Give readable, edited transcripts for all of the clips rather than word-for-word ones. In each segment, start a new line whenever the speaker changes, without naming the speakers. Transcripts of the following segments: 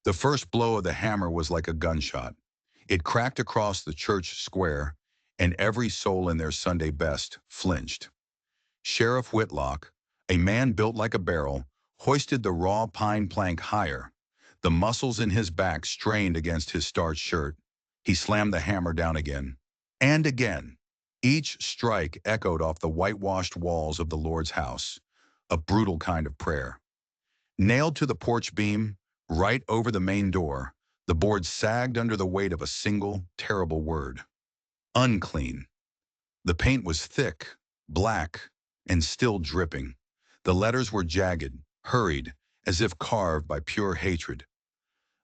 The first blow of the hammer was like a gunshot. It cracked across the church square, and every soul in their Sunday best flinched. Sheriff Whitlock, a man built like a barrel, hoisted the raw pine plank higher. The muscles in his back strained against his starched shirt. He slammed the hammer down again. And again. Each strike echoed off the whitewashed walls of the Lord's house, a brutal kind of prayer. Nailed to the porch beam, right over the main door, the board sagged under the weight of a single, terrible word. Unclean. The paint was thick, black, and still dripping. The letters were jagged, hurried, as if carved by pure hatred.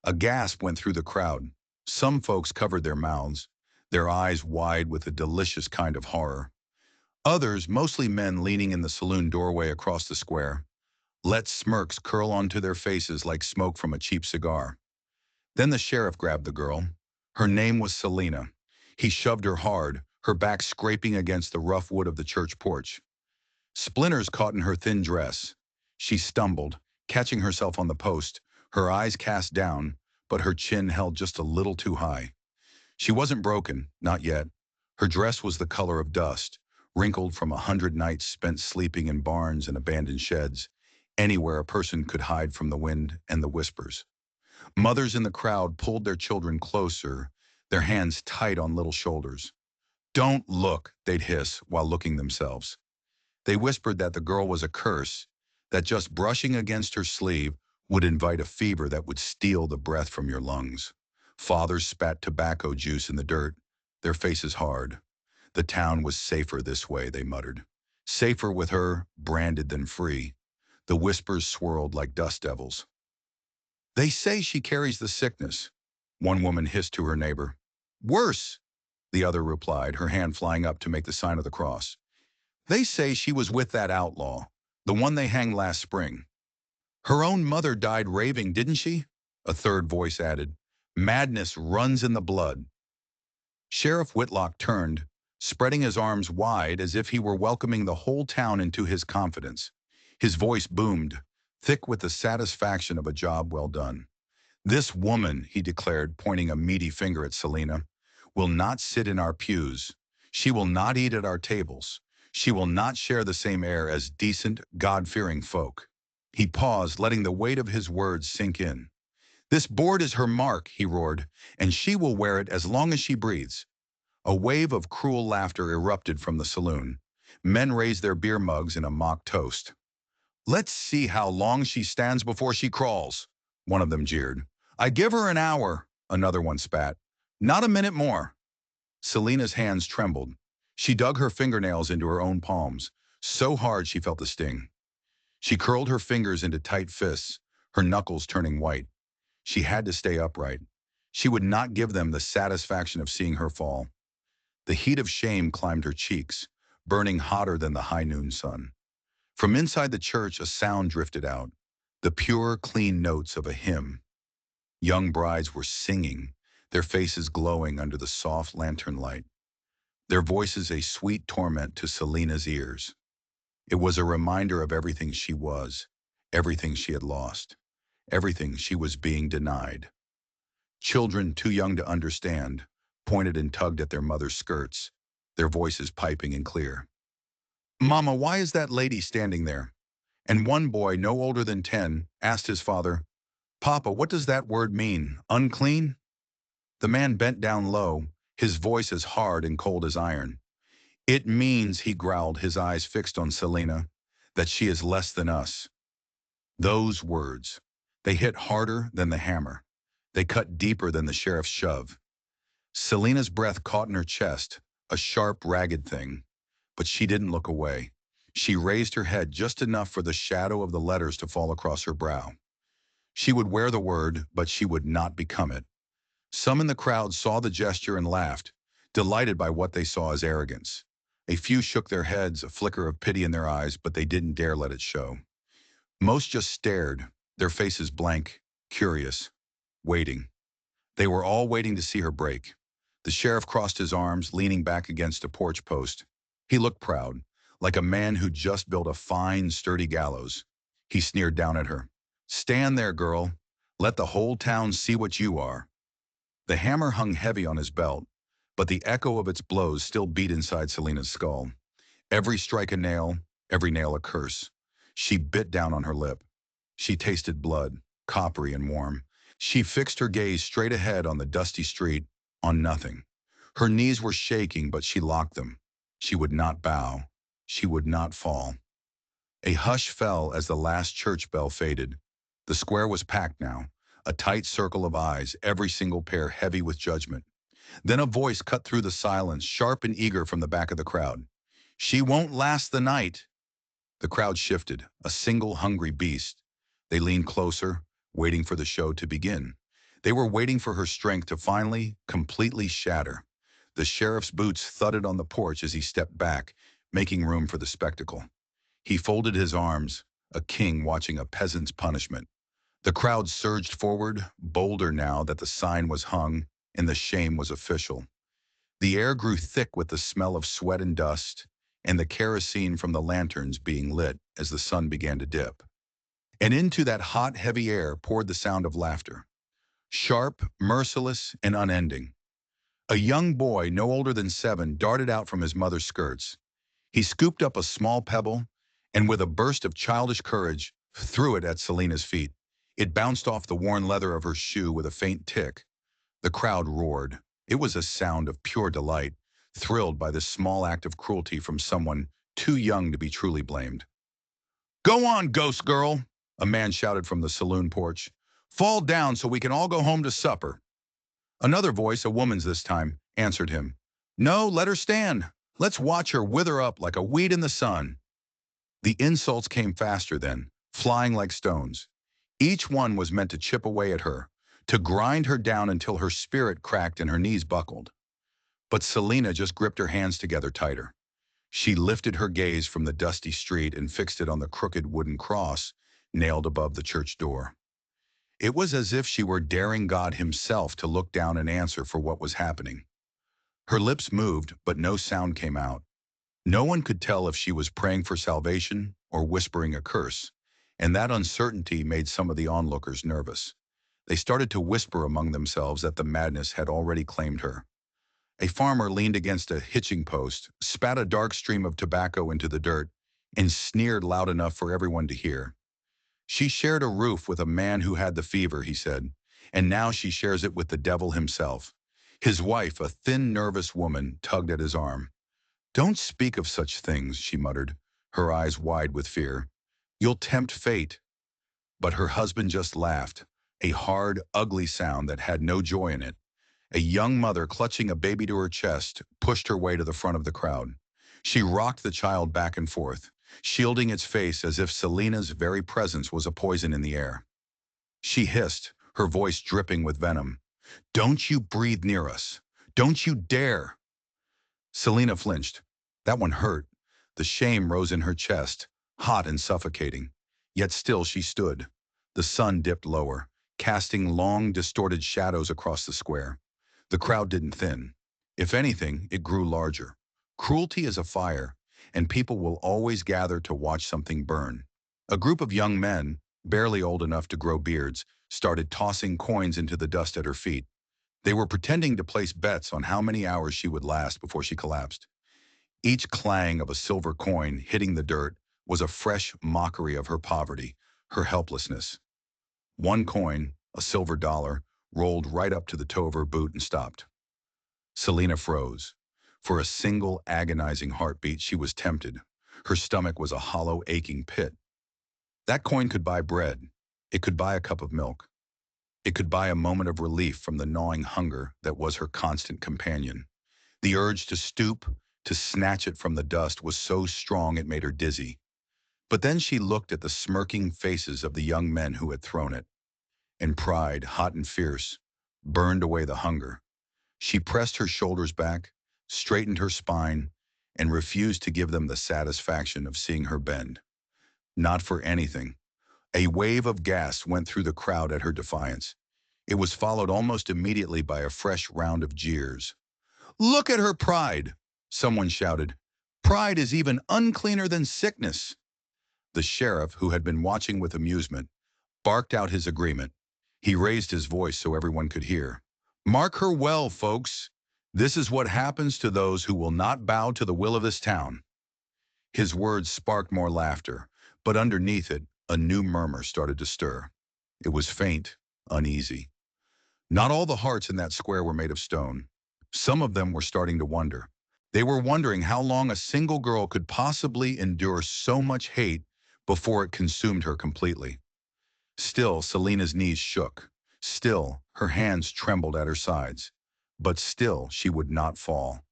A gasp went through the crowd. Some folks covered their mouths, their eyes wide with a delicious kind of horror. Others, mostly men leaning in the saloon doorway across the square, let smirks curl onto their faces like smoke from a cheap cigar. Then the sheriff grabbed the girl. Her name was Selena. He shoved her hard, her back scraping against the rough wood of the church porch. Splinters caught in her thin dress. She stumbled, catching herself on the post, her eyes cast down, but her chin held just a little too high. She wasn't broken, not yet. Her dress was the color of dust, wrinkled from 100 nights spent sleeping in barns and abandoned sheds, anywhere a person could hide from the wind and the whispers. Mothers in the crowd pulled their children closer, their hands tight on little shoulders. "Don't look," they'd hiss while looking themselves. They whispered that the girl was a curse, that just brushing against her sleeve would invite a fever that would steal the breath from your lungs. Fathers spat tobacco juice in the dirt, their faces hard. The town was safer this way, they muttered. Safer with her, branded than free. The whispers swirled like dust devils. "They say she carries the sickness," one woman hissed to her neighbor. "Worse," the other replied, her hand flying up to make the sign of the cross. "They say she was with that outlaw, the one they hanged last spring." "Her own mother died raving, didn't she?" a third voice added. "Madness runs in the blood." Sheriff Whitlock turned, spreading his arms wide as if he were welcoming the whole town into his confidence. His voice boomed, thick with the satisfaction of a job well done. "This woman," he declared, pointing a meaty finger at Selena, "will not sit in our pews. She will not eat at our tables. She will not share the same air as decent, God-fearing folk." He paused, letting the weight of his words sink in. "This board is her mark," he roared, "and she will wear it as long as she breathes." A wave of cruel laughter erupted from the saloon. Men raised their beer mugs in a mock toast. "Let's see how long she stands before she crawls," one of them jeered. "I give her an hour," another one spat. "Not a minute more." Selena's hands trembled. She dug her fingernails into her own palms, so hard she felt the sting. She curled her fingers into tight fists, her knuckles turning white. She had to stay upright. She would not give them the satisfaction of seeing her fall. The heat of shame climbed her cheeks, burning hotter than the high noon sun. From inside the church, a sound drifted out, the pure, clean notes of a hymn. Young brides were singing, their faces glowing under the soft lantern light, their voices a sweet torment to Selena's ears. It was a reminder of everything she was, everything she had lost, everything she was being denied. Children too young to understand pointed and tugged at their mother's skirts, their voices piping and clear. "Mama, why is that lady standing there?" And one boy, no older than 10, asked his father, "Papa, what does that word mean, unclean?" The man bent down low, his voice as hard and cold as iron. "It means," he growled, his eyes fixed on Selena, "that she is less than us." Those words, they hit harder than the hammer. They cut deeper than the sheriff's shove. Selena's breath caught in her chest, a sharp, ragged thing. But she didn't look away. She raised her head just enough for the shadow of the letters to fall across her brow. She would wear the word, but she would not become it. Some in the crowd saw the gesture and laughed, delighted by what they saw as arrogance. A few shook their heads, a flicker of pity in their eyes, but they didn't dare let it show. Most just stared, their faces blank, curious, waiting. They were all waiting to see her break. The sheriff crossed his arms, leaning back against a porch post. He looked proud, like a man who just built a fine, sturdy gallows. He sneered down at her. "Stand there, girl. Let the whole town see what you are." The hammer hung heavy on his belt, but the echo of its blows still beat inside Selina's skull. Every strike a nail, every nail a curse. She bit down on her lip. She tasted blood, coppery and warm. She fixed her gaze straight ahead on the dusty street, on nothing. Her knees were shaking, but she locked them. She would not bow. She would not fall. A hush fell as the last church bell faded. The square was packed now, a tight circle of eyes, every single pair heavy with judgment. Then a voice cut through the silence, sharp and eager from the back of the crowd. "She won't last the night." The crowd shifted, a single hungry beast. They leaned closer, waiting for the show to begin. They were waiting for her strength to finally, completely shatter. The sheriff's boots thudded on the porch as he stepped back, making room for the spectacle. He folded his arms, a king watching a peasant's punishment. The crowd surged forward, bolder now that the sign was hung and the shame was official. The air grew thick with the smell of sweat and dust, and the kerosene from the lanterns being lit as the sun began to dip. And into that hot, heavy air poured the sound of laughter. Sharp, merciless, and unending. A young boy, no older than 7, darted out from his mother's skirts. He scooped up a small pebble, and with a burst of childish courage, threw it at Selina's feet. It bounced off the worn leather of her shoe with a faint tick. The crowd roared. It was a sound of pure delight, thrilled by this small act of cruelty from someone too young to be truly blamed. "Go on, ghost girl," a man shouted from the saloon porch. "Fall down so we can all go home to supper." Another voice, a woman's this time, answered him. "No, let her stand. Let's watch her wither up like a weed in the sun." The insults came faster then, flying like stones. Each one was meant to chip away at her, to grind her down until her spirit cracked and her knees buckled. But Selina just gripped her hands together tighter. She lifted her gaze from the dusty street and fixed it on the crooked wooden cross nailed above the church door. It was as if she were daring God himself to look down and answer for what was happening. Her lips moved, but no sound came out. No one could tell if she was praying for salvation or whispering a curse, and that uncertainty made some of the onlookers nervous. They started to whisper among themselves that the madness had already claimed her. A farmer leaned against a hitching post, spat a dark stream of tobacco into the dirt, and sneered loud enough for everyone to hear. "She shared a roof with a man who had the fever," he said, "and now she shares it with the devil himself." His wife, a thin, nervous woman, tugged at his arm. "Don't speak of such things," she muttered, her eyes wide with fear. "You'll tempt fate." But her husband just laughed, a hard, ugly sound that had no joy in it. A young mother clutching a baby to her chest pushed her way to the front of the crowd. She rocked the child back and forth, shielding its face as if Selina's very presence was a poison in the air. She hissed, her voice dripping with venom. "Don't you breathe near us. Don't you dare." Selina flinched. That one hurt. The shame rose in her chest, hot and suffocating. Yet still she stood. The sun dipped lower, casting long, distorted shadows across the square. The crowd didn't thin. If anything, it grew larger. Cruelty is a fire, and people will always gather to watch something burn. A group of young men, barely old enough to grow beards, started tossing coins into the dust at her feet. They were pretending to place bets on how many hours she would last before she collapsed. Each clang of a silver coin hitting the dirt was a fresh mockery of her poverty, her helplessness. One coin, a silver dollar, rolled right up to the toe of her boot and stopped. Selina froze. For a single agonizing heartbeat, she was tempted. Her stomach was a hollow, aching pit. That coin could buy bread. It could buy a cup of milk. It could buy a moment of relief from the gnawing hunger that was her constant companion. The urge to stoop, to snatch it from the dust was so strong it made her dizzy. But then she looked at the smirking faces of the young men who had thrown it, and pride, hot and fierce, burned away the hunger. She pressed her shoulders back, straightened her spine, and refused to give them the satisfaction of seeing her bend. Not for anything. A wave of gas went through the crowd at her defiance. It was followed almost immediately by a fresh round of jeers. "Look at her pride!" someone shouted. "Pride is even uncleaner than sickness." The sheriff, who had been watching with amusement, barked out his agreement. He raised his voice so everyone could hear. Mark her well, folks. This is what happens to those who will not bow to the will of this town. His words sparked more laughter, but underneath it, a new murmur started to stir. It was faint, uneasy. Not all the hearts in that square were made of stone. Some of them were starting to wonder. They were wondering how long a single girl could possibly endure so much hate before it consumed her completely. Still, Selena's knees shook. Still, her hands trembled at her sides. But still, she would not fall.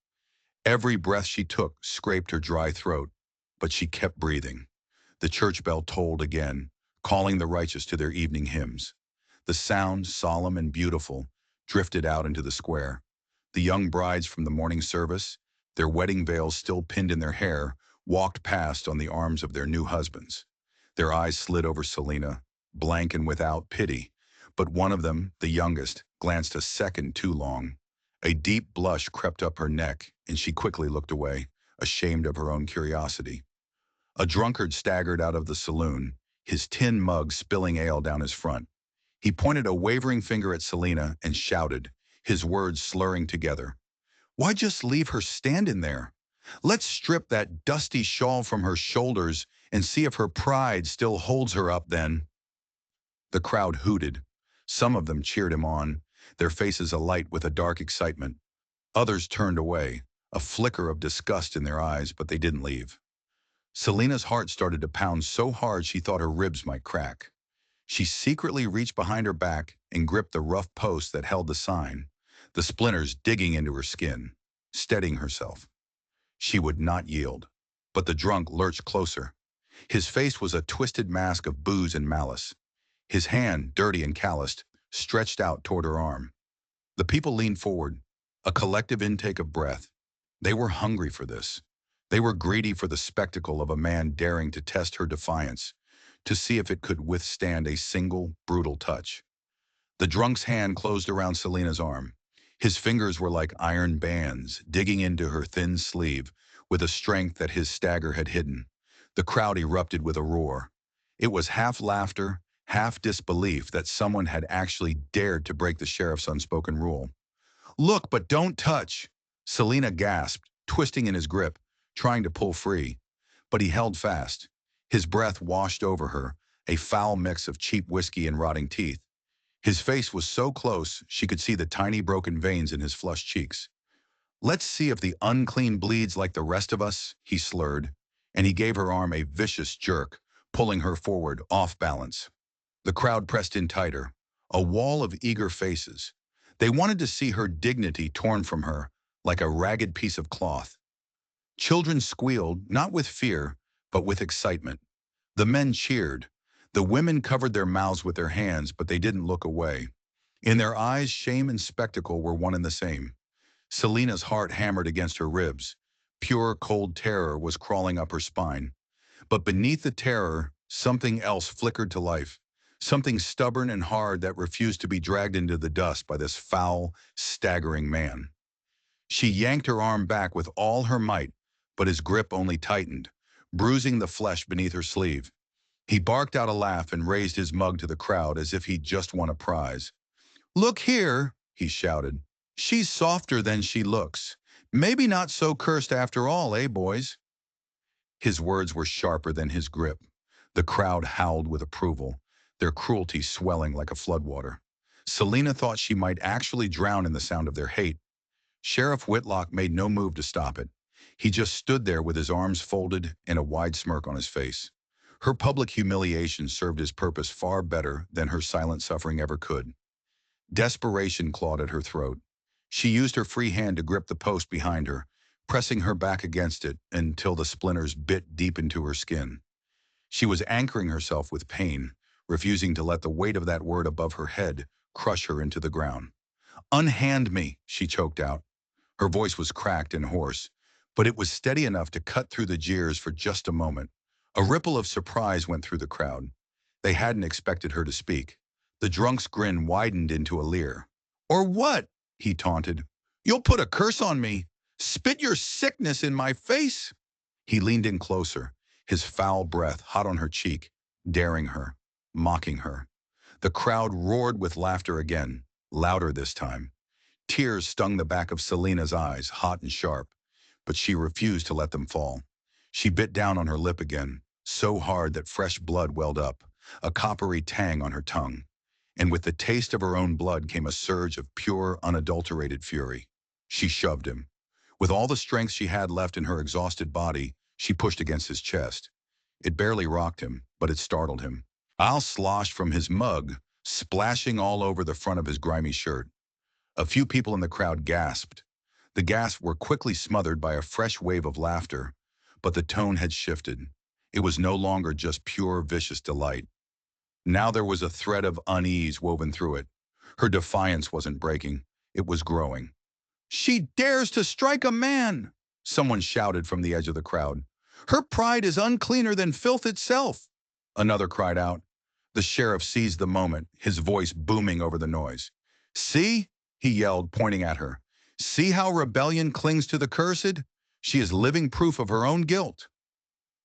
Every breath she took scraped her dry throat, but she kept breathing. The church bell tolled again, calling the righteous to their evening hymns. The sound, solemn and beautiful, drifted out into the square. The young brides from the morning service, their wedding veils still pinned in their hair, walked past on the arms of their new husbands. Their eyes slid over Selena, blank and without pity, but one of them, the youngest, glanced a second too long. A deep blush crept up her neck, and she quickly looked away, ashamed of her own curiosity. A drunkard staggered out of the saloon, his tin mug spilling ale down his front. He pointed a wavering finger at Selena and shouted, his words slurring together. Why just leave her standing there? Let's strip that dusty shawl from her shoulders and see if her pride still holds her up then. The crowd hooted. Some of them cheered him on, their faces alight with a dark excitement. Others turned away, a flicker of disgust in their eyes, but they didn't leave. Selena's heart started to pound so hard she thought her ribs might crack. She secretly reached behind her back and gripped the rough post that held the sign, the splinters digging into her skin, steadying herself. She would not yield. But the drunk lurched closer. His face was a twisted mask of booze and malice. His hand, dirty and calloused, stretched out toward her arm. The people leaned forward, a collective intake of breath. They were hungry for this. They were greedy for the spectacle of a man daring to test her defiance, to see if it could withstand a single, brutal touch. The drunk's hand closed around Selena's arm. His fingers were like iron bands, digging into her thin sleeve with a strength that his stagger had hidden. The crowd erupted with a roar. It was half laughter, half disbelief that someone had actually dared to break the sheriff's unspoken rule. Look, but don't touch! Selena gasped, twisting in his grip, trying to pull free. But he held fast. His breath washed over her, a foul mix of cheap whiskey and rotting teeth. His face was so close she could see the tiny broken veins in his flushed cheeks. Let's see if the unclean bleeds like the rest of us, he slurred, and he gave her arm a vicious jerk, pulling her forward, off balance. The crowd pressed in tighter, a wall of eager faces. They wanted to see her dignity torn from her, like a ragged piece of cloth. Children squealed, not with fear, but with excitement. The men cheered. The women covered their mouths with their hands, but they didn't look away. In their eyes, shame and spectacle were one and the same. Selena's heart hammered against her ribs. Pure, cold terror was crawling up her spine. But beneath the terror, something else flickered to life. Something stubborn and hard that refused to be dragged into the dust by this foul, staggering man. She yanked her arm back with all her might, but his grip only tightened, bruising the flesh beneath her sleeve. He barked out a laugh and raised his mug to the crowd as if he'd just won a prize. Look here, he shouted. She's softer than she looks. Maybe not so cursed after all, eh, boys? His words were sharper than his grip. The crowd howled with approval, their cruelty swelling like a floodwater. Selena thought she might actually drown in the sound of their hate. Sheriff Whitlock made no move to stop it. He just stood there with his arms folded and a wide smirk on his face. Her public humiliation served his purpose far better than her silent suffering ever could. Desperation clawed at her throat. She used her free hand to grip the post behind her, pressing her back against it until the splinters bit deep into her skin. She was anchoring herself with pain, refusing to let the weight of that word above her head crush her into the ground. Unhand me, she choked out. Her voice was cracked and hoarse, but it was steady enough to cut through the jeers for just a moment. A ripple of surprise went through the crowd. They hadn't expected her to speak. The drunk's grin widened into a leer. Or what? He taunted. You'll put a curse on me. Spit your sickness in my face. He leaned in closer, his foul breath hot on her cheek, daring her, mocking her. The crowd roared with laughter again, louder this time. Tears stung the back of Selena's eyes, hot and sharp, but she refused to let them fall. She bit down on her lip again, so hard that fresh blood welled up, a coppery tang on her tongue. And with the taste of her own blood came a surge of pure, unadulterated fury. She shoved him. With all the strength she had left in her exhausted body, she pushed against his chest. It barely rocked him, but it startled him. Al sloshed from his mug, splashing all over the front of his grimy shirt. A few people in the crowd gasped. The gasps were quickly smothered by a fresh wave of laughter, but the tone had shifted. It was no longer just pure, vicious delight. Now there was a thread of unease woven through it. Her defiance wasn't breaking, it was growing. "She dares to strike a man!" someone shouted from the edge of the crowd. "Her pride is uncleaner than filth itself!" Another cried out. The sheriff seized the moment, his voice booming over the noise. "See?" he yelled, pointing at her. "See how rebellion clings to the cursed? She is living proof of her own guilt."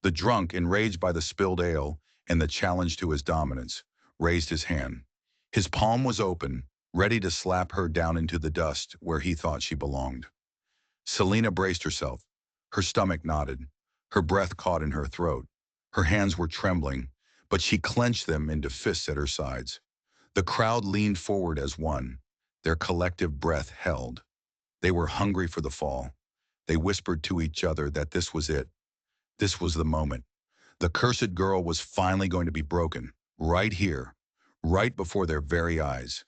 The drunk, enraged by the spilled ale and the challenge to his dominance, raised his hand. His palm was open, ready to slap her down into the dust where he thought she belonged. Selena braced herself. Her stomach knotted. Her breath caught in her throat. Her hands were trembling, but she clenched them into fists at her sides. The crowd leaned forward as one. Their collective breath held. They were hungry for the fall. They whispered to each other that this was it. This was the moment. The cursed girl was finally going to be broken, right here, right before their very eyes.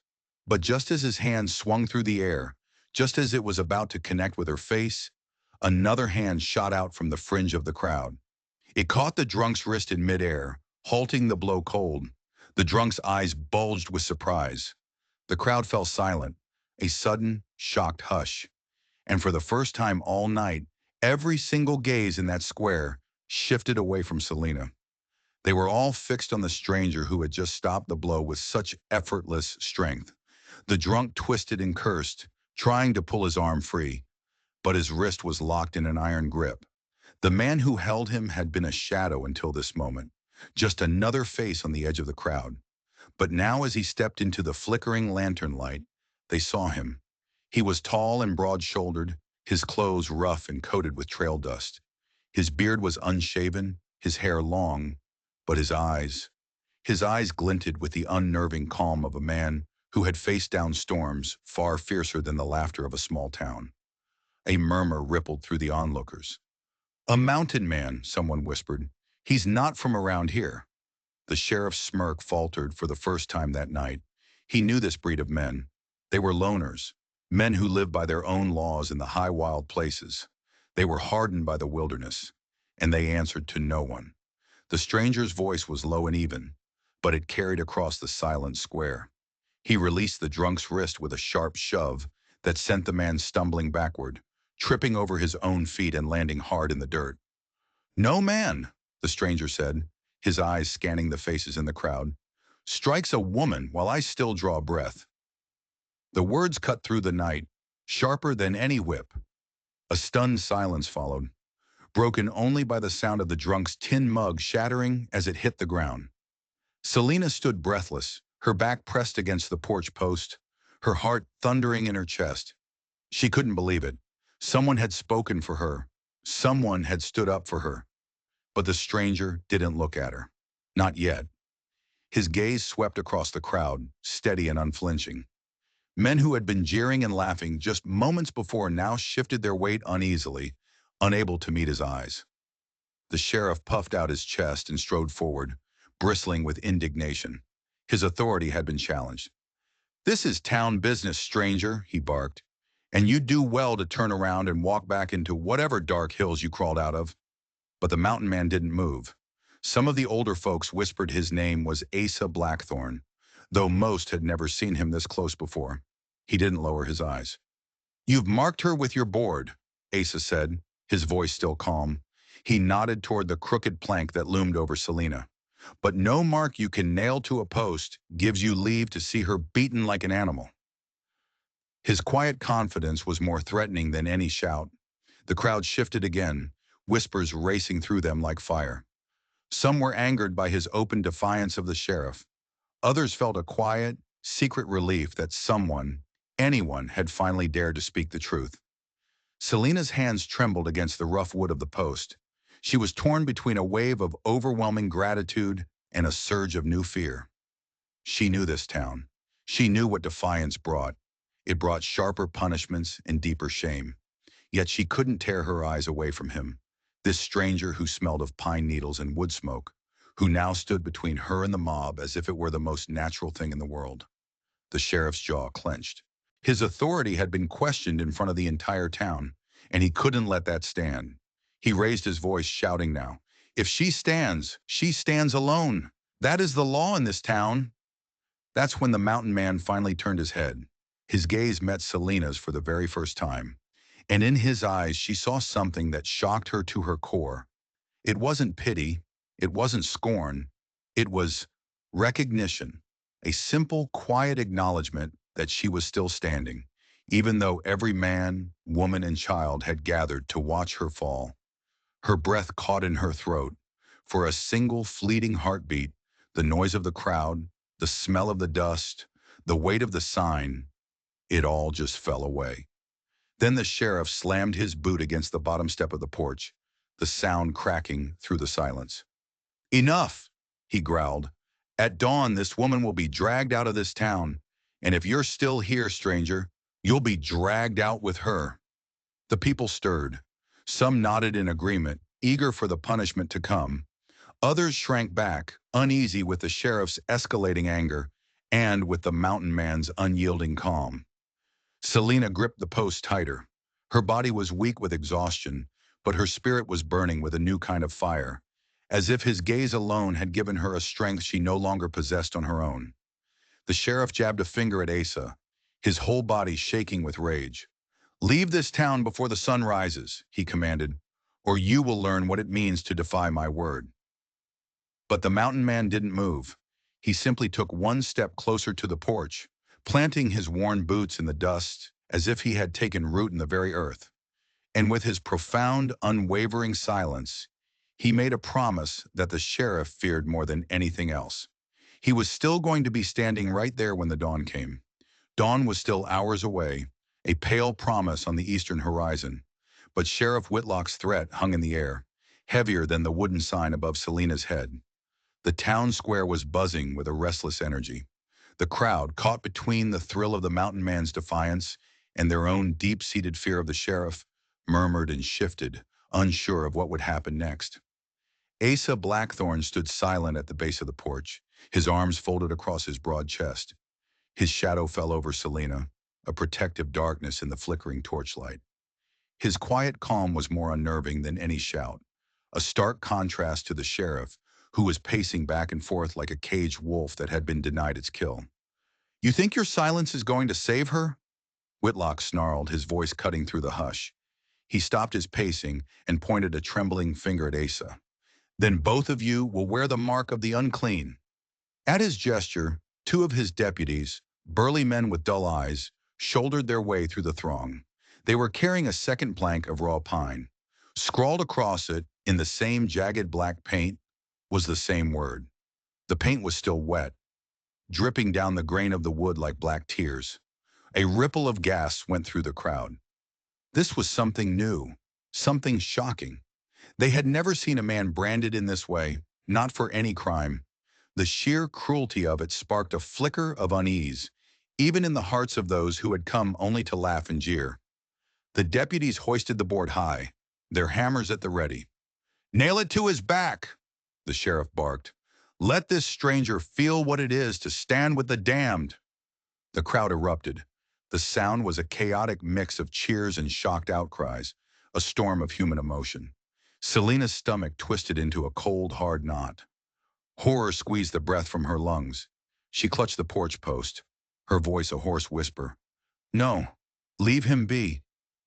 But just as his hand swung through the air, just as it was about to connect with her face, another hand shot out from the fringe of the crowd. It caught the drunk's wrist in midair, halting the blow cold. The drunk's eyes bulged with surprise. The crowd fell silent, a sudden, shocked hush. And for the first time all night, every single gaze in that square shifted away from Selena. They were all fixed on the stranger who had just stopped the blow with such effortless strength. The drunk twisted and cursed, trying to pull his arm free, but his wrist was locked in an iron grip. The man who held him had been a shadow until this moment, just another face on the edge of the crowd. But now as he stepped into the flickering lantern light, they saw him. He was tall and broad-shouldered, his clothes rough and coated with trail dust. His beard was unshaven, his hair long, but his eyes glinted with the unnerving calm of a man who had faced down storms far fiercer than the laughter of a small town. A murmur rippled through the onlookers. "A mountain man," someone whispered. "He's not from around here." The sheriff's smirk faltered for the first time that night. He knew this breed of men. They were loners, men who lived by their own laws in the high wild places. They were hardened by the wilderness, and they answered to no one. The stranger's voice was low and even, but it carried across the silent square. He released the drunk's wrist with a sharp shove that sent the man stumbling backward, tripping over his own feet and landing hard in the dirt. "No man," the stranger said, his eyes scanning the faces in the crowd, "strikes a woman while I still draw breath." The words cut through the night, sharper than any whip. A stunned silence followed, broken only by the sound of the drunk's tin mug shattering as it hit the ground. Selena stood breathless, her back pressed against the porch post, her heart thundering in her chest. She couldn't believe it. Someone had spoken for her. Someone had stood up for her. But the stranger didn't look at her. Not yet. His gaze swept across the crowd, steady and unflinching. Men who had been jeering and laughing just moments before now shifted their weight uneasily, unable to meet his eyes. The sheriff puffed out his chest and strode forward, bristling with indignation. His authority had been challenged. "This is town business, stranger," he barked, "and you'd do well to turn around and walk back into whatever dark hills you crawled out of." But the mountain man didn't move. Some of the older folks whispered his name was Asa Blackthorn, though most had never seen him this close before. He didn't lower his eyes. "You've marked her with your board," Asa said, his voice still calm. He nodded toward the crooked plank that loomed over Selena. "But no mark you can nail to a post gives you leave to see her beaten like an animal." His quiet confidence was more threatening than any shout. The crowd shifted again, whispers racing through them like fire. Some were angered by his open defiance of the sheriff. Others felt a quiet, secret relief that someone, anyone, had finally dared to speak the truth. Selena's hands trembled against the rough wood of the post. She was torn between a wave of overwhelming gratitude and a surge of new fear. She knew this town. She knew what defiance brought. It brought sharper punishments and deeper shame. Yet she couldn't tear her eyes away from him, this stranger who smelled of pine needles and wood smoke, who now stood between her and the mob as if it were the most natural thing in the world. The sheriff's jaw clenched. His authority had been questioned in front of the entire town, and he couldn't let that stand. He raised his voice, shouting now, "If she stands alone. That is the law in this town." That's when the mountain man finally turned his head. His gaze met Selena's for the very first time, and in his eyes she saw something that shocked her to her core. It wasn't pity, it wasn't scorn, it was recognition, a simple, quiet acknowledgement that she was still standing, even though every man, woman, and child had gathered to watch her fall. Her breath caught in her throat. For a single fleeting heartbeat, the noise of the crowd, the smell of the dust, the weight of the sign, it all just fell away. Then the sheriff slammed his boot against the bottom step of the porch, the sound cracking through the silence. "Enough," he growled. "At dawn, this woman will be dragged out of this town, and if you're still here, stranger, you'll be dragged out with her." The people stirred. Some nodded in agreement, eager for the punishment to come. Others shrank back, uneasy with the sheriff's escalating anger and with the mountain man's unyielding calm. Selena gripped the post tighter. Her body was weak with exhaustion, but her spirit was burning with a new kind of fire, as if his gaze alone had given her a strength she no longer possessed on her own. The sheriff jabbed a finger at Asa, his whole body shaking with rage. "Leave this town before the sun rises," he commanded, "or you will learn what it means to defy my word." But the mountain man didn't move. He simply took one step closer to the porch, planting his worn boots in the dust as if he had taken root in the very earth. And with his profound, unwavering silence, he made a promise that the sheriff feared more than anything else. He was still going to be standing right there when the dawn came. Dawn was still hours away, a pale promise on the eastern horizon. But Sheriff Whitlock's threat hung in the air, heavier than the wooden sign above Selena's head. The town square was buzzing with a restless energy. The crowd, caught between the thrill of the mountain man's defiance and their own deep-seated fear of the sheriff, murmured and shifted, unsure of what would happen next. Asa Blackthorne stood silent at the base of the porch, his arms folded across his broad chest. His shadow fell over Selena, a protective darkness in the flickering torchlight. His quiet calm was more unnerving than any shout, a stark contrast to the sheriff, who was pacing back and forth like a caged wolf that had been denied its kill. "You think your silence is going to save her?" Whitlock snarled, his voice cutting through the hush. He stopped his pacing and pointed a trembling finger at Asa. "Then both of you will wear the mark of the unclean." At his gesture, two of his deputies, burly men with dull eyes, shouldered their way through the throng. They were carrying a second plank of raw pine. Scrawled across it, in the same jagged black paint, was the same word. The paint was still wet, dripping down the grain of the wood like black tears. A ripple of gas went through the crowd. This was something new, something shocking. They had never seen a man branded in this way, not for any crime. The sheer cruelty of it sparked a flicker of unease, even in the hearts of those who had come only to laugh and jeer. The deputies hoisted the board high, their hammers at the ready. "Nail it to his back," the sheriff barked. "Let this stranger feel what it is to stand with the damned." The crowd erupted. The sound was a chaotic mix of cheers and shocked outcries, a storm of human emotion. Selena's stomach twisted into a cold, hard knot. Horror squeezed the breath from her lungs. She clutched the porch post, her voice a hoarse whisper. "No, leave him be.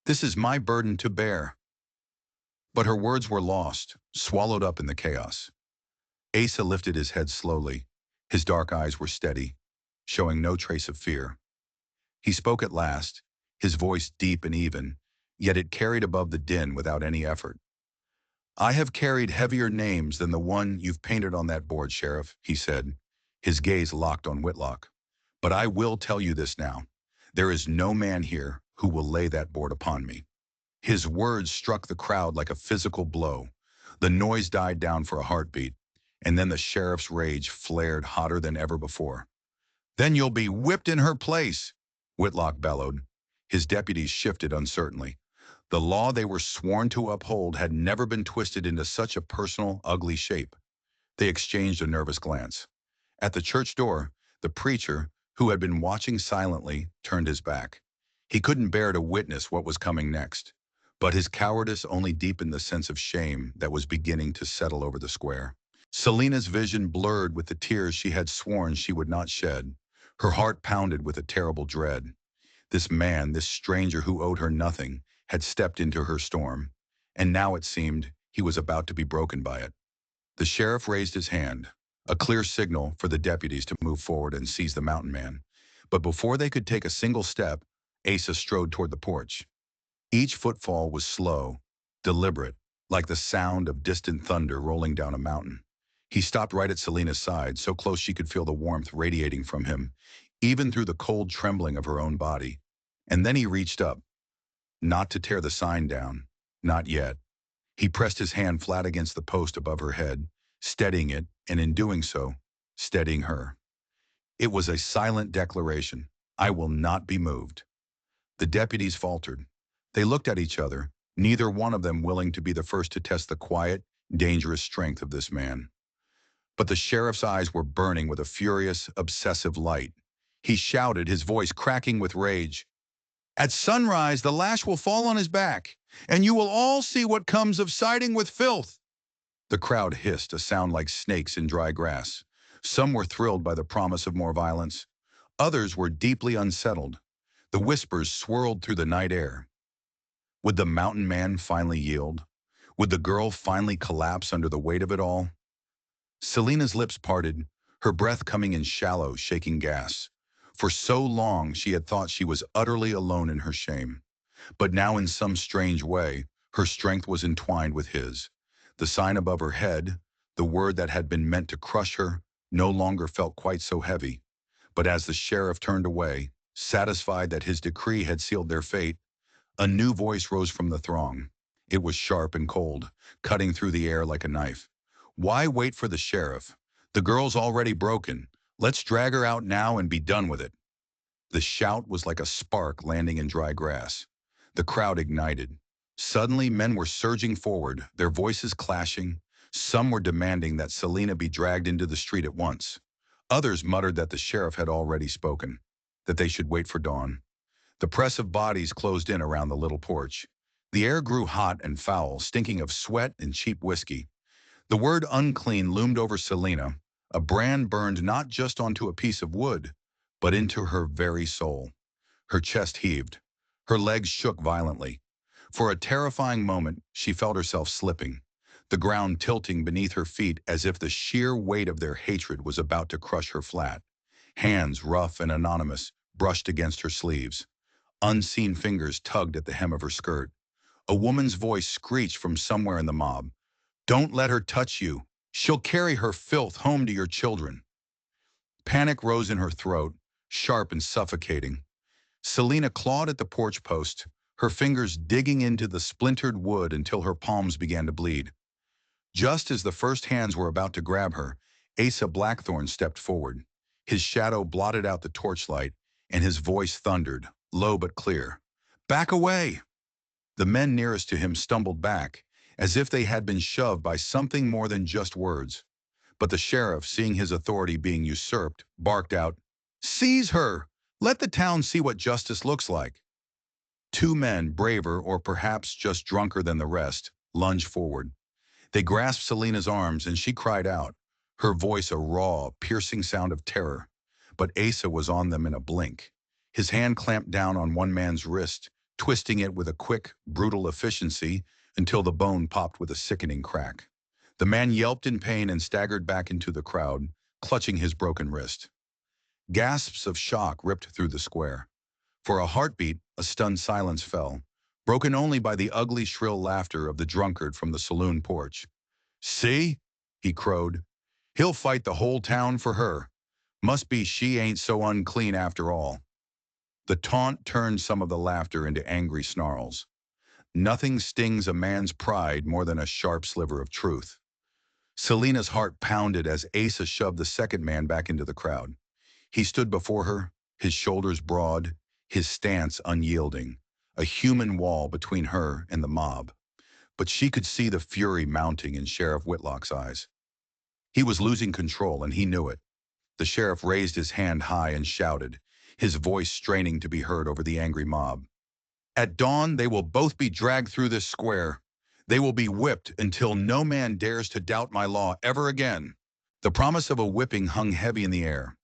This is my burden to bear." But her words were lost, swallowed up in the chaos. Asa lifted his head slowly. His dark eyes were steady, showing no trace of fear. He spoke at last, his voice deep and even, yet it carried above the din without any effort. "I have carried heavier names than the one you've painted on that board, Sheriff," he said, his gaze locked on Whitlock. "But I will tell you this now. There is no man here who will lay that board upon me." His words struck the crowd like a physical blow. The noise died down for a heartbeat, and then the sheriff's rage flared hotter than ever before. "Then you'll be whipped in her place," Whitlock bellowed. His deputies shifted uncertainly. The law they were sworn to uphold had never been twisted into such a personal, ugly shape. They exchanged a nervous glance. At the church door, the preacher, who had been watching silently, turned his back. He couldn't bear to witness what was coming next. But his cowardice only deepened the sense of shame that was beginning to settle over the square. Selena's vision blurred with the tears she had sworn she would not shed. Her heart pounded with a terrible dread. This man, this stranger who owed her nothing, had stepped into her storm. And now it seemed he was about to be broken by it. The sheriff raised his hand, a clear signal for the deputies to move forward and seize the mountain man. But before they could take a single step, Asa strode toward the porch. Each footfall was slow, deliberate, like the sound of distant thunder rolling down a mountain. He stopped right at Selena's side, so close she could feel the warmth radiating from him, even through the cold trembling of her own body. And then he reached up, not to tear the sign down, not yet. He pressed his hand flat against the post above her head, steadying it, and in doing so, steadying her. It was a silent declaration. "I will not be moved." The deputies faltered. They looked at each other, neither one of them willing to be the first to test the quiet, dangerous strength of this man. But the sheriff's eyes were burning with a furious, obsessive light. He shouted, his voice cracking with rage. "At sunrise, the lash will fall on his back, and you will all see what comes of siding with filth." The crowd hissed, a sound like snakes in dry grass. Some were thrilled by the promise of more violence. Others were deeply unsettled. The whispers swirled through the night air. Would the mountain man finally yield? Would the girl finally collapse under the weight of it all? Selena's lips parted, her breath coming in shallow, shaking gasps. For so long she had thought she was utterly alone in her shame. But now in some strange way, her strength was entwined with his. The sign above her head, the word that had been meant to crush her, no longer felt quite so heavy. But as the sheriff turned away, satisfied that his decree had sealed their fate, a new voice rose from the throng. It was sharp and cold, cutting through the air like a knife. "Why wait for the sheriff? The girl's already broken. Let's drag her out now and be done with it." The shout was like a spark landing in dry grass. The crowd ignited. Suddenly, men were surging forward, their voices clashing. Some were demanding that Selena be dragged into the street at once. Others muttered that the sheriff had already spoken, that they should wait for dawn. The press of bodies closed in around the little porch. The air grew hot and foul, stinking of sweat and cheap whiskey. The word unclean loomed over Selena, a brand burned not just onto a piece of wood, but into her very soul. Her chest heaved. Her legs shook violently. For a terrifying moment, she felt herself slipping, the ground tilting beneath her feet as if the sheer weight of their hatred was about to crush her flat. Hands, rough and anonymous, brushed against her sleeves. Unseen fingers tugged at the hem of her skirt. A woman's voice screeched from somewhere in the mob. "Don't let her touch you. She'll carry her filth home to your children." Panic rose in her throat, sharp and suffocating. Selena clawed at the porch post, her fingers digging into the splintered wood until her palms began to bleed. Just as the first hands were about to grab her, Asa Blackthorne stepped forward. His shadow blotted out the torchlight, and his voice thundered, low but clear. "Back away!" The men nearest to him stumbled back, as if they had been shoved by something more than just words. But the sheriff, seeing his authority being usurped, barked out, "Seize her! Let the town see what justice looks like." Two men, braver or perhaps just drunker than the rest, lunged forward. They grasped Selena's arms and she cried out, her voice a raw, piercing sound of terror. But Asa was on them in a blink. His hand clamped down on one man's wrist, twisting it with a quick, brutal efficiency until the bone popped with a sickening crack. The man yelped in pain and staggered back into the crowd, clutching his broken wrist. Gasps of shock ripped through the square. For a heartbeat, a stunned silence fell, broken only by the ugly, shrill laughter of the drunkard from the saloon porch. "See?" he crowed. "He'll fight the whole town for her. Must be she ain't so unclean after all. The taunt turned some of the laughter into angry snarls. Nothing stings a man's pride more than a sharp sliver of truth. Selena's heart pounded as Asa shoved the second man back into the crowd. He stood before her, his shoulders broad, his stance unyielding, a human wall between her and the mob. But she could see the fury mounting in Sheriff Whitlock's eyes. He was losing control, and he knew it. The sheriff raised his hand high and shouted, his voice straining to be heard over the angry mob. At dawn, they will both be dragged through this square. They will be whipped until no man dares to doubt my law ever again. The promise of a whipping hung heavy in the air,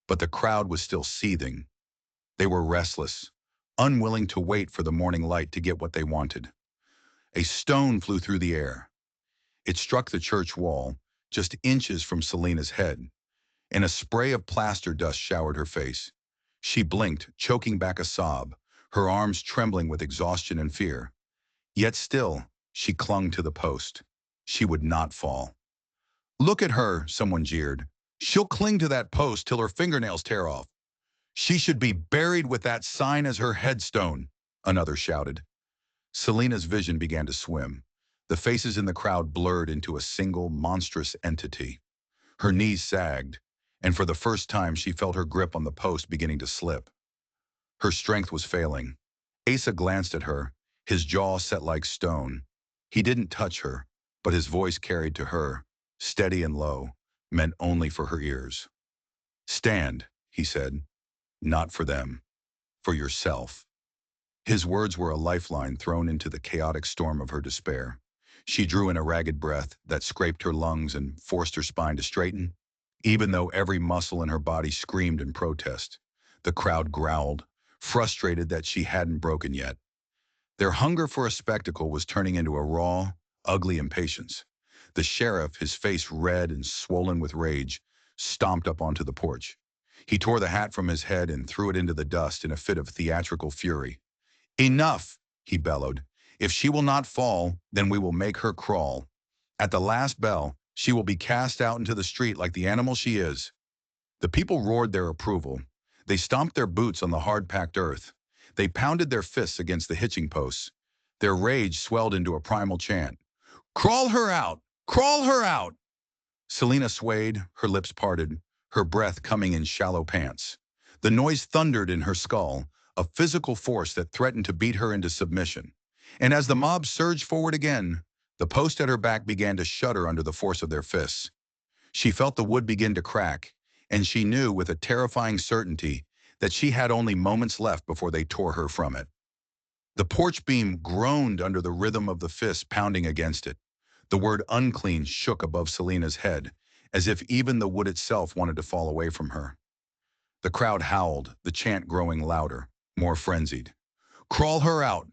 but the crowd was still seething. They were restless, unwilling to wait for the morning light to get what they wanted. A stone flew through the air. It struck the church wall, just inches from Selena's head, and a spray of plaster dust showered her face. She blinked, choking back a sob, her arms trembling with exhaustion and fear. Yet still, she clung to the post. She would not fall. Look at her, someone jeered. She'll cling to that post till her fingernails tear off. She should be buried with that sign as her headstone, another shouted. Selena's vision began to swim. The faces in the crowd blurred into a single, monstrous entity. Her knees sagged, and for the first time she felt her grip on the post beginning to slip. Her strength was failing. Asa glanced at her, his jaw set like stone. He didn't touch her, but his voice carried to her, steady and low, meant only for her ears. Stand, he said, not for them, for yourself. His words were a lifeline thrown into the chaotic storm of her despair. She drew in a ragged breath that scraped her lungs and forced her spine to straighten. Even though every muscle in her body screamed in protest, the crowd growled, frustrated that she hadn't broken yet. Their hunger for a spectacle was turning into a raw, ugly impatience. The sheriff, his face red and swollen with rage, stomped up onto the porch. He tore the hat from his head and threw it into the dust in a fit of theatrical fury. Enough, he bellowed. If she will not fall, then we will make her crawl. At the last bell, she will be cast out into the street like the animal she is. The people roared their approval. They stomped their boots on the hard-packed earth. They pounded their fists against the hitching posts. Their rage swelled into a primal chant. Crawl her out! Crawl her out! Selena swayed, her lips parted, her breath coming in shallow pants. The noise thundered in her skull, a physical force that threatened to beat her into submission. And as the mob surged forward again, the post at her back began to shudder under the force of their fists. She felt the wood begin to crack, and she knew with a terrifying certainty that she had only moments left before they tore her from it. The porch beam groaned under the rhythm of the fists pounding against it. The word unclean shook above Selena's head, as if even the wood itself wanted to fall away from her. The crowd howled, the chant growing louder, more frenzied. Crawl her out!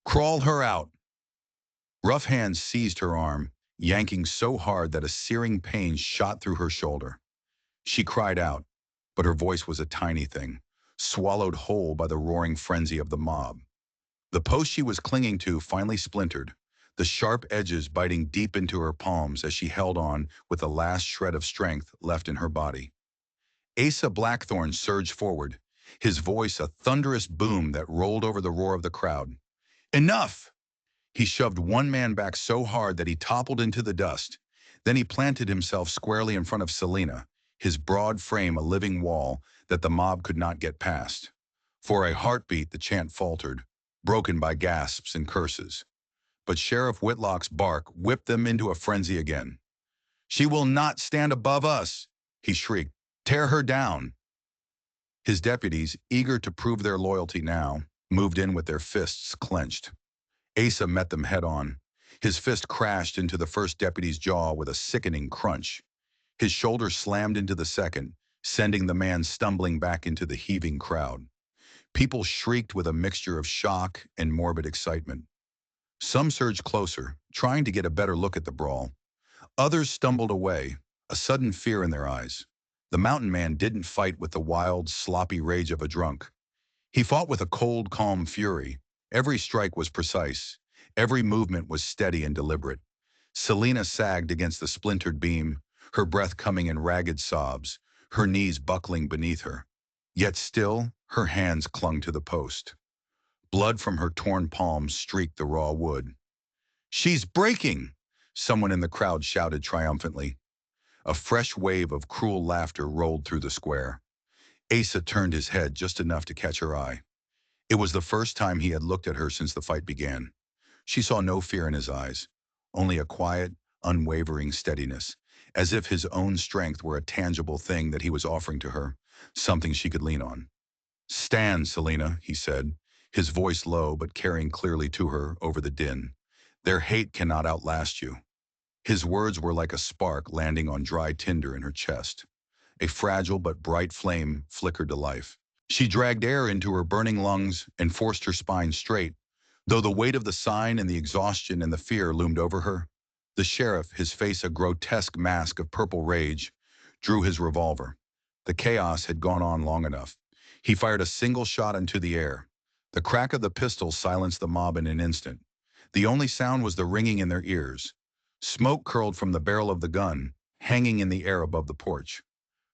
Crawl her out! Rough hands seized her arm, yanking so hard that a searing pain shot through her shoulder. She cried out, but her voice was a tiny thing, swallowed whole by the roaring frenzy of the mob. The post she was clinging to finally splintered, the sharp edges biting deep into her palms as she held on with the last shred of strength left in her body. Asa Blackthorne surged forward, his voice a thunderous boom that rolled over the roar of the crowd. Enough! He shoved one man back so hard that he toppled into the dust. Then he planted himself squarely in front of Selena, his broad frame a living wall that the mob could not get past. For a heartbeat, the chant faltered, broken by gasps and curses. But Sheriff Whitlock's bark whipped them into a frenzy again. She will not stand above us, he shrieked. Tear her down. His deputies, eager to prove their loyalty now, moved in with their fists clenched. Asa met them head-on. His fist crashed into the first deputy's jaw with a sickening crunch. His shoulder slammed into the second, sending the man stumbling back into the heaving crowd. People shrieked with a mixture of shock and morbid excitement. Some surged closer, trying to get a better look at the brawl. Others stumbled away, a sudden fear in their eyes. The mountain man didn't fight with the wild, sloppy rage of a drunk. He fought with a cold, calm fury. Every strike was precise. Every movement was steady and deliberate. Selena sagged against the splintered beam, her breath coming in ragged sobs, her knees buckling beneath her. Yet still, her hands clung to the post. Blood from her torn palms streaked the raw wood. "She's breaking!" someone in the crowd shouted triumphantly. A fresh wave of cruel laughter rolled through the square. Asa turned his head just enough to catch her eye. It was the first time he had looked at her since the fight began. She saw no fear in his eyes, only a quiet, unwavering steadiness, as if his own strength were a tangible thing that he was offering to her, something she could lean on. "Stand, Selena," he said, his voice low but carrying clearly to her over the din. "Their hate cannot outlast you." His words were like a spark landing on dry tinder in her chest. A fragile but bright flame flickered to life. She dragged air into her burning lungs and forced her spine straight, though the weight of the sign and the exhaustion and the fear loomed over her. The sheriff, his face a grotesque mask of purple rage, drew his revolver. The chaos had gone on long enough. He fired a single shot into the air. The crack of the pistol silenced the mob in an instant. The only sound was the ringing in their ears. Smoke curled from the barrel of the gun, hanging in the air above the porch.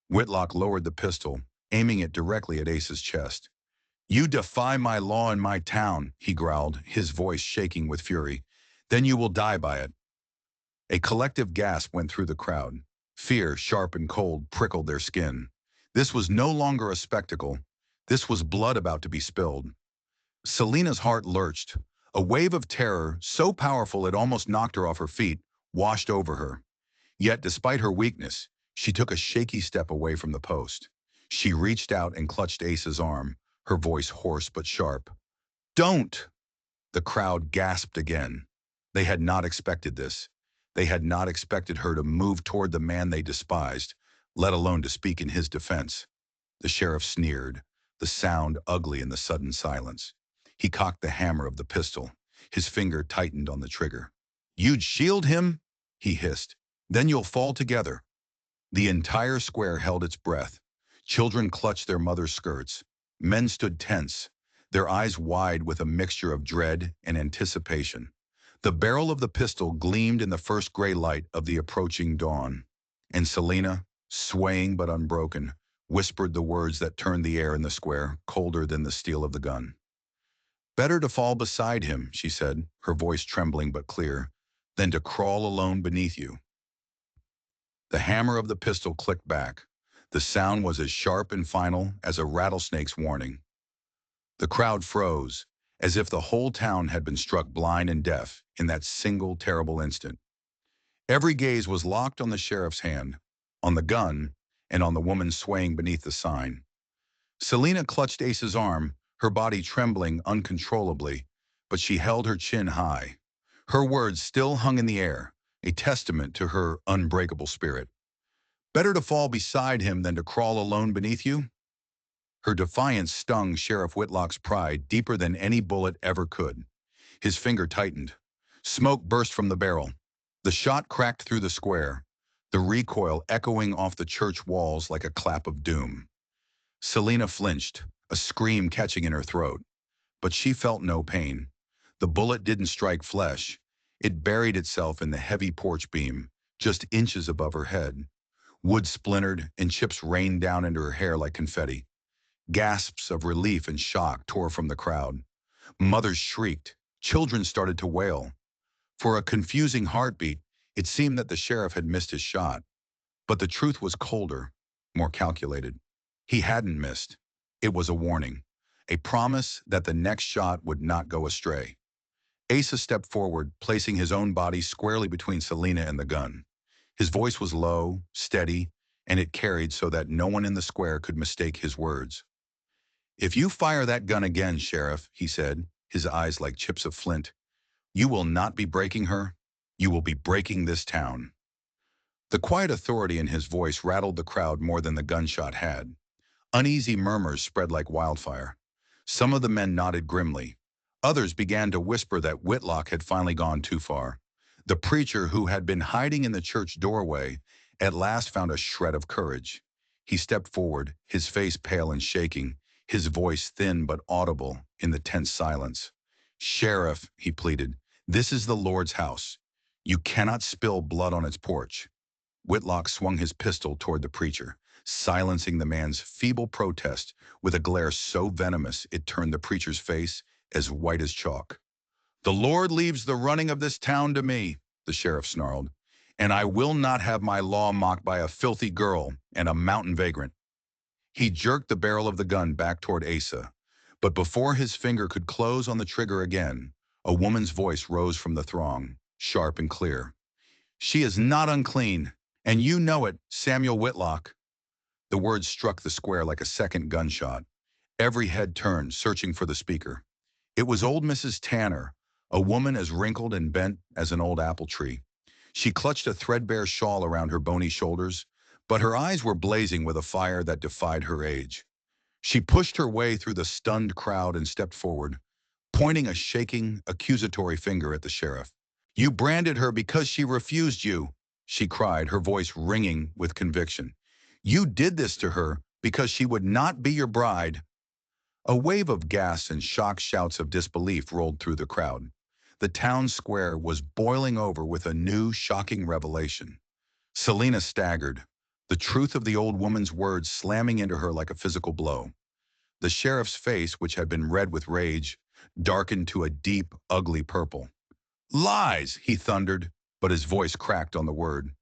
Whitlock lowered the pistol, aiming it directly at Ace's chest. "You defy my law in my town," he growled, his voice shaking with fury. "Then you will die by it." A collective gasp went through the crowd. Fear, sharp and cold, prickled their skin. This was no longer a spectacle. This was blood about to be spilled. Selena's heart lurched. A wave of terror, so powerful it almost knocked her off her feet, washed over her. Yet, despite her weakness, she took a shaky step away from the post. She reached out and clutched Ace's arm, her voice hoarse but sharp. "Don't!" The crowd gasped again. They had not expected this. They had not expected her to move toward the man they despised, let alone to speak in his defense. The sheriff sneered, the sound ugly in the sudden silence. He cocked the hammer of the pistol. His finger tightened on the trigger. "You'd shield him?" he hissed. "Then you'll fall together." The entire square held its breath. Children clutched their mothers' skirts. Men stood tense, their eyes wide with a mixture of dread and anticipation. The barrel of the pistol gleamed in the first gray light of the approaching dawn. And Selena, swaying but unbroken, whispered the words that turned the air in the square colder than the steel of the gun. "Better to fall beside him," she said, her voice trembling but clear, "than to crawl alone beneath you." The hammer of the pistol clicked back. The sound was as sharp and final as a rattlesnake's warning. The crowd froze, as if the whole town had been struck blind and deaf in that single terrible instant. Every gaze was locked on the sheriff's hand, on the gun, and on the woman swaying beneath the sign. Selena clutched Ace's arm, her body trembling uncontrollably, but she held her chin high. Her words still hung in the air, a testament to her unbreakable spirit. "Better to fall beside him than to crawl alone beneath you?" Her defiance stung Sheriff Whitlock's pride deeper than any bullet ever could. His finger tightened. Smoke burst from the barrel. The shot cracked through the square, the recoil echoing off the church walls like a clap of doom. Selena flinched, a scream catching in her throat. But she felt no pain. The bullet didn't strike flesh. It buried itself in the heavy porch beam, just inches above her head. Wood splintered, and chips rained down into her hair like confetti. Gasps of relief and shock tore from the crowd. Mothers shrieked. Children started to wail. For a confusing heartbeat, it seemed that the sheriff had missed his shot. But the truth was colder, more calculated. He hadn't missed. It was a warning, a promise that the next shot would not go astray. Asa stepped forward, placing his own body squarely between Selena and the gun. His voice was low, steady, and it carried so that no one in the square could mistake his words. "If you fire that gun again, Sheriff," he said, his eyes like chips of flint, "you will not be breaking her. You will be breaking this town." The quiet authority in his voice rattled the crowd more than the gunshot had. Uneasy murmurs spread like wildfire. Some of the men nodded grimly. Others began to whisper that Whitlock had finally gone too far. The preacher, who had been hiding in the church doorway, at last found a shred of courage. He stepped forward, his face pale and shaking, his voice thin but audible in the tense silence. "Sheriff," he pleaded, "this is the Lord's house. You cannot spill blood on its porch." Whitlock swung his pistol toward the preacher. silencing the man's feeble protest with a glare so venomous it turned the preacher's face as white as chalk. "The Lord leaves the running of this town to me," the sheriff snarled, "and I will not have my law mocked by a filthy girl and a mountain vagrant." He jerked the barrel of the gun back toward Asa, but before his finger could close on the trigger again, a woman's voice rose from the throng, sharp and clear. "She is not unclean, and you know it, Samuel Whitlock." The words struck the square like a second gunshot. Every head turned, searching for the speaker. It was old Mrs. Tanner, a woman as wrinkled and bent as an old apple tree. She clutched a threadbare shawl around her bony shoulders, but her eyes were blazing with a fire that defied her age. She pushed her way through the stunned crowd and stepped forward, pointing a shaking, accusatory finger at the sheriff. "You branded her because she refused you," she cried, her voice ringing with conviction. "You did this to her because she would not be your bride." A wave of gasps and shocked shouts of disbelief rolled through the crowd. The town square was boiling over with a new, shocking revelation. Selina staggered, the truth of the old woman's words slamming into her like a physical blow. The sheriff's face, which had been red with rage, darkened to a deep, ugly purple. "Lies!" he thundered, but his voice cracked on the word.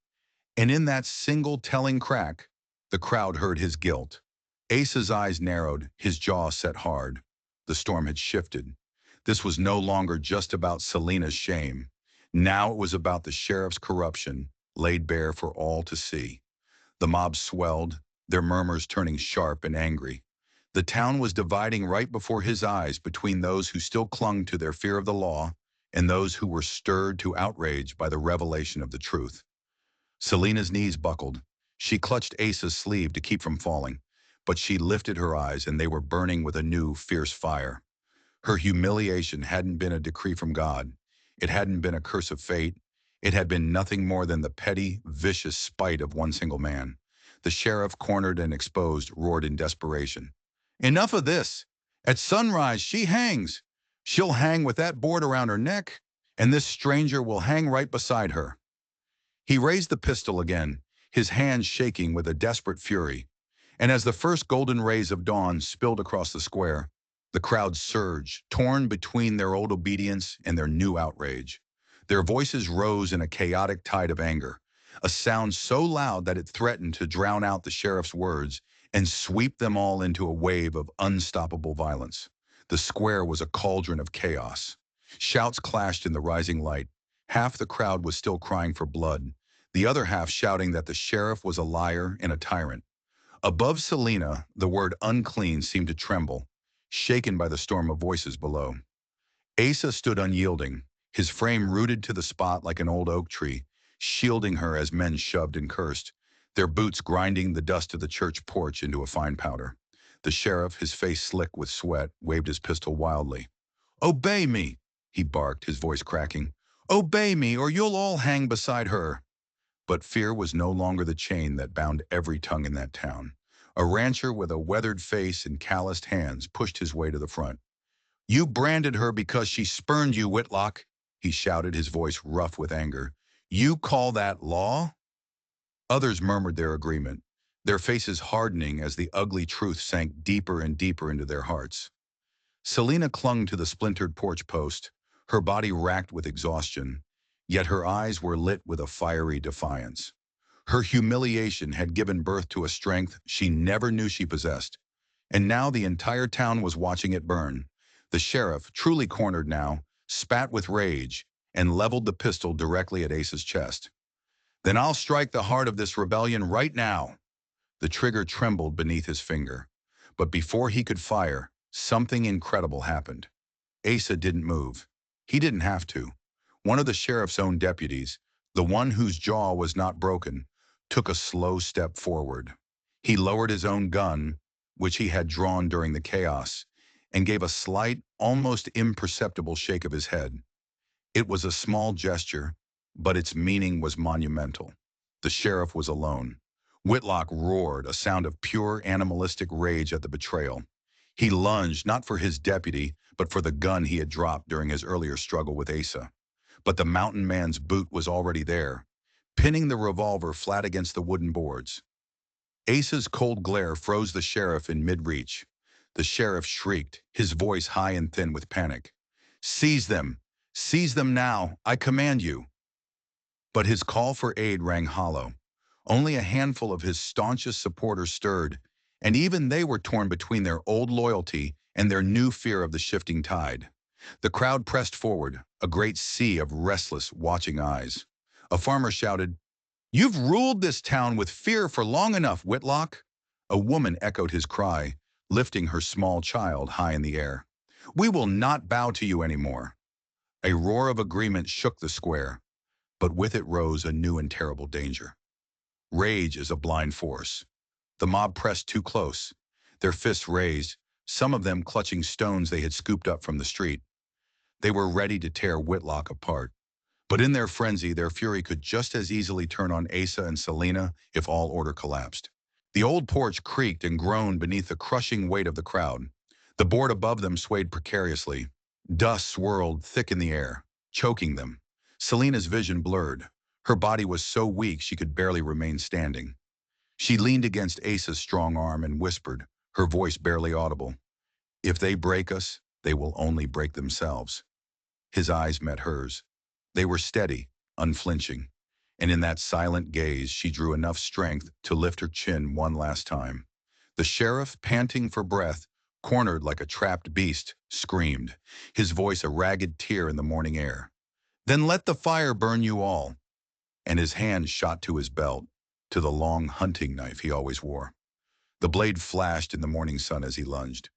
And in that single telling crack, the crowd heard his guilt. Asa's eyes narrowed, his jaw set hard. The storm had shifted. This was no longer just about Selina's shame. Now it was about the sheriff's corruption, laid bare for all to see. The mob swelled, their murmurs turning sharp and angry. The town was dividing right before his eyes between those who still clung to their fear of the law and those who were stirred to outrage by the revelation of the truth. Selina's knees buckled. She clutched Asa's sleeve to keep from falling, but she lifted her eyes and they were burning with a new, fierce fire. Her humiliation hadn't been a decree from God. It hadn't been a curse of fate. It had been nothing more than the petty, vicious spite of one single man. The sheriff, cornered and exposed, roared in desperation. "Enough of this! At sunrise, she hangs! She'll hang with that board around her neck, and this stranger will hang right beside her." He raised the pistol again, his hands shaking with a desperate fury. And as the first golden rays of dawn spilled across the square, the crowd surged, torn between their old obedience and their new outrage. Their voices rose in a chaotic tide of anger, a sound so loud that it threatened to drown out the sheriff's words and sweep them all into a wave of unstoppable violence. The square was a cauldron of chaos. Shouts clashed in the rising light. Half the crowd was still crying for blood, the other half shouting that the sheriff was a liar and a tyrant. Above Selina, the word unclean seemed to tremble, shaken by the storm of voices below. Asa stood unyielding, his frame rooted to the spot like an old oak tree, shielding her as men shoved and cursed, their boots grinding the dust of the church porch into a fine powder. The sheriff, his face slick with sweat, waved his pistol wildly. "Obey me," he barked, his voice cracking. "Obey me, or you'll all hang beside her." But fear was no longer the chain that bound every tongue in that town. A rancher with a weathered face and calloused hands pushed his way to the front. "You branded her because she spurned you, Whitlock," he shouted, his voice rough with anger. "You call that law?" Others murmured their agreement, their faces hardening as the ugly truth sank deeper and deeper into their hearts. Selina clung to the splintered porch post, her body racked with exhaustion, yet her eyes were lit with a fiery defiance. Her humiliation had given birth to a strength she never knew she possessed, and now the entire town was watching it burn. The sheriff, truly cornered now, spat with rage and leveled the pistol directly at Asa's chest. "Then I'll strike the heart of this rebellion right now." The trigger trembled beneath his finger, but before he could fire, something incredible happened. Asa didn't move. He didn't have to. One of the sheriff's own deputies, the one whose jaw was not broken, took a slow step forward. He lowered his own gun, which he had drawn during the chaos, and gave a slight, almost imperceptible shake of his head. It was a small gesture, but its meaning was monumental. The sheriff was alone. Whitlock roared, a sound of pure animalistic rage at the betrayal. He lunged, not for his deputy, but for the gun he had dropped during his earlier struggle with Asa. But the mountain man's boot was already there, pinning the revolver flat against the wooden boards. Asa's cold glare froze the sheriff in mid-reach. The sheriff shrieked, his voice high and thin with panic. "Seize them! Seize them now! I command you!" But his call for aid rang hollow. Only a handful of his staunchest supporters stirred, and even they were torn between their old loyalty and their new fear of the shifting tide. The crowd pressed forward, a great sea of restless, watching eyes. A farmer shouted, "You've ruled this town with fear for long enough, Whitlock." A woman echoed his cry, lifting her small child high in the air. "We will not bow to you anymore." A roar of agreement shook the square, but with it rose a new and terrible danger. Rage is a blind force. The mob pressed too close, their fists raised, some of them clutching stones they had scooped up from the street. They were ready to tear Whitlock apart. But in their frenzy, their fury could just as easily turn on Asa and Selena if all order collapsed. The old porch creaked and groaned beneath the crushing weight of the crowd. The board above them swayed precariously. Dust swirled thick in the air, choking them. Selena's vision blurred. Her body was so weak she could barely remain standing. She leaned against Asa's strong arm and whispered, her voice barely audible, "If they break us, they will only break themselves." His eyes met hers. They were steady, unflinching, and in that silent gaze she drew enough strength to lift her chin one last time. The sheriff, panting for breath, cornered like a trapped beast, screamed, his voice a ragged tear in the morning air. "Then let the fire burn you all." And his hand shot to his belt, to the long hunting knife he always wore. The blade flashed in the morning sun as he lunged.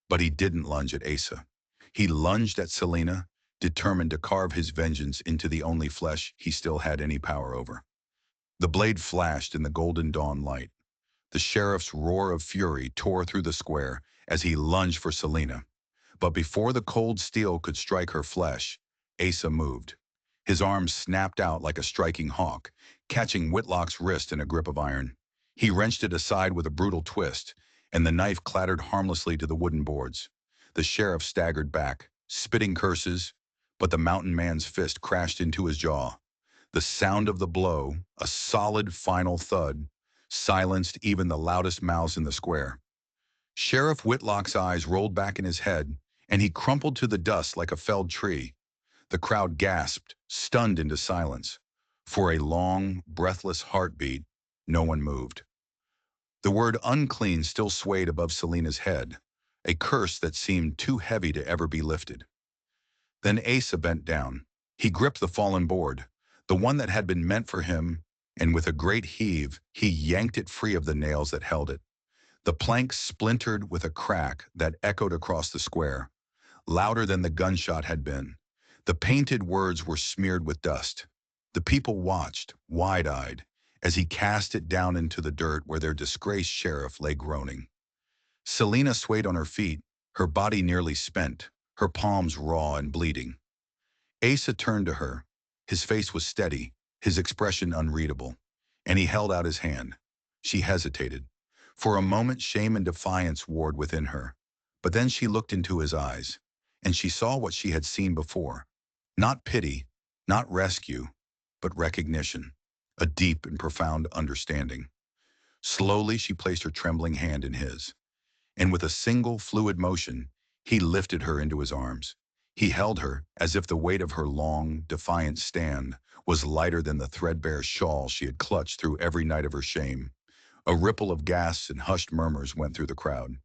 But he didn't lunge at Asa. He lunged at Selena, determined to carve his vengeance into the only flesh he still had any power over. The blade flashed in the golden dawn light. The sheriff's roar of fury tore through the square as he lunged for Selena. But before the cold steel could strike her flesh, Asa moved. His arm snapped out like a striking hawk, catching Whitlock's wrist in a grip of iron. He wrenched it aside with a brutal twist, and the knife clattered harmlessly to the wooden boards. The sheriff staggered back, spitting curses, but the mountain man's fist crashed into his jaw. The sound of the blow, a solid final thud, silenced even the loudest mouths in the square. Sheriff Whitlock's eyes rolled back in his head, and he crumpled to the dust like a felled tree. The crowd gasped, stunned into silence. For a long, breathless heartbeat, no one moved. The word unclean still swayed above Selena's head, a curse that seemed too heavy to ever be lifted. Then Asa bent down. He gripped the fallen board, the one that had been meant for him, and with a great heave, he yanked it free of the nails that held it. The plank splintered with a crack that echoed across the square, louder than the gunshot had been. The painted words were smeared with dust. The people watched, wide-eyed, as he cast it down into the dirt where their disgraced sheriff lay groaning. Selena swayed on her feet, her body nearly spent, her palms raw and bleeding. Asa turned to her. His face was steady, his expression unreadable, and he held out his hand. She hesitated. For a moment, shame and defiance warred within her. But then she looked into his eyes, and she saw what she had seen before. Not pity, not rescue, but recognition, a deep and profound understanding. Slowly, she placed her trembling hand in his, and with a single fluid motion, he lifted her into his arms. He held her as if the weight of her long, defiant stand was lighter than the threadbare shawl she had clutched through every night of her shame. A ripple of gasps and hushed murmurs went through the crowd.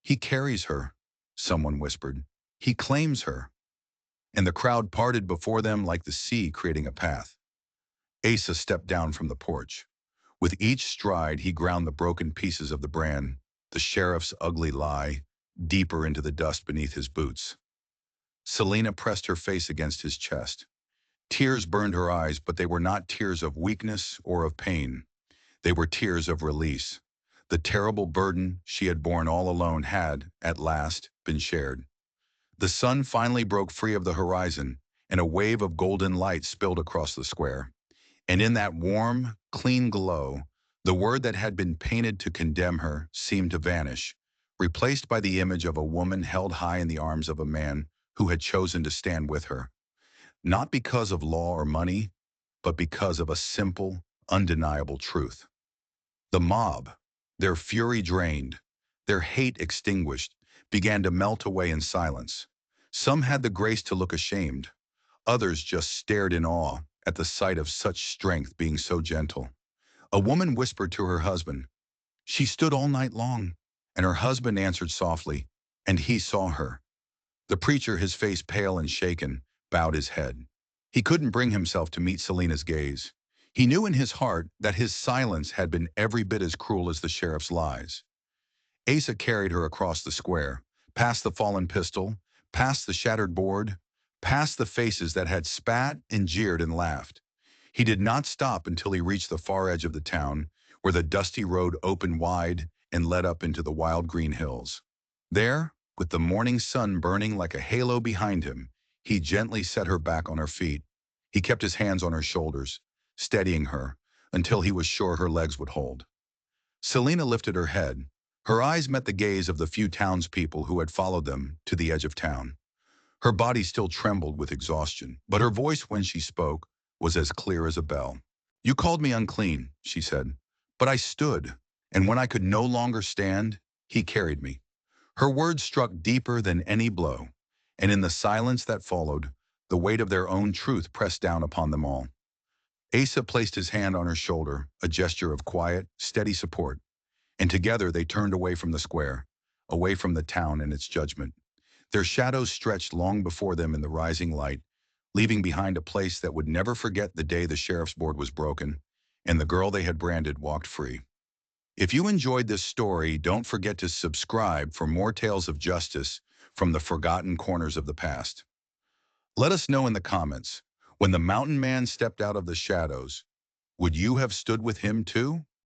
"He carries her," someone whispered. "He claims her." And the crowd parted before them like the sea creating a path. Asa stepped down from the porch. With each stride, he ground the broken pieces of the brand, the sheriff's ugly lie, deeper into the dust beneath his boots. Selena pressed her face against his chest. Tears burned her eyes, but they were not tears of weakness or of pain. They were tears of release. The terrible burden she had borne all alone had, at last, been shared. The sun finally broke free of the horizon, and a wave of golden light spilled across the square. And in that warm, clean glow, the word that had been painted to condemn her seemed to vanish, replaced by the image of a woman held high in the arms of a man who had chosen to stand with her, not because of law or money, but because of a simple, undeniable truth. The mob, Their fury drained, their hate extinguished, began to melt away in silence. Some had the grace to look ashamed. Others just stared in awe at the sight of such strength being so gentle. A woman whispered to her husband, "She stood all night long." And her husband answered softly, "And he saw her." The preacher, his face pale and shaken, bowed his head. He couldn't bring himself to meet Selena's gaze. He knew in his heart that his silence had been every bit as cruel as the sheriff's lies. Asa carried her across the square, past the fallen pistol, past the shattered board, past the faces that had spat and jeered and laughed. He did not stop until he reached the far edge of the town, where the dusty road opened wide and led up into the wild green hills. There, with the morning sun burning like a halo behind him, he gently set her back on her feet. He kept his hands on her shoulders, steadying her until he was sure her legs would hold. Selena lifted her head. Her eyes met the gaze of the few townspeople who had followed them to the edge of town. Her body still trembled with exhaustion, but her voice when she spoke was as clear as a bell. "You called me unclean," she said, "but I stood, and when I could no longer stand, he carried me." Her words struck deeper than any blow, and in the silence that followed, the weight of their own truth pressed down upon them all. Asa placed his hand on her shoulder, a gesture of quiet, steady support, and together they turned away from the square, away from the town and its judgment. Their shadows stretched long before them in the rising light, leaving behind a place that would never forget the day the sheriff's board was broken and the girl they had branded walked free. If you enjoyed this story, don't forget to subscribe for more tales of justice from the forgotten corners of the past. Let us know in the comments, when the mountain man stepped out of the shadows, would you have stood with him too?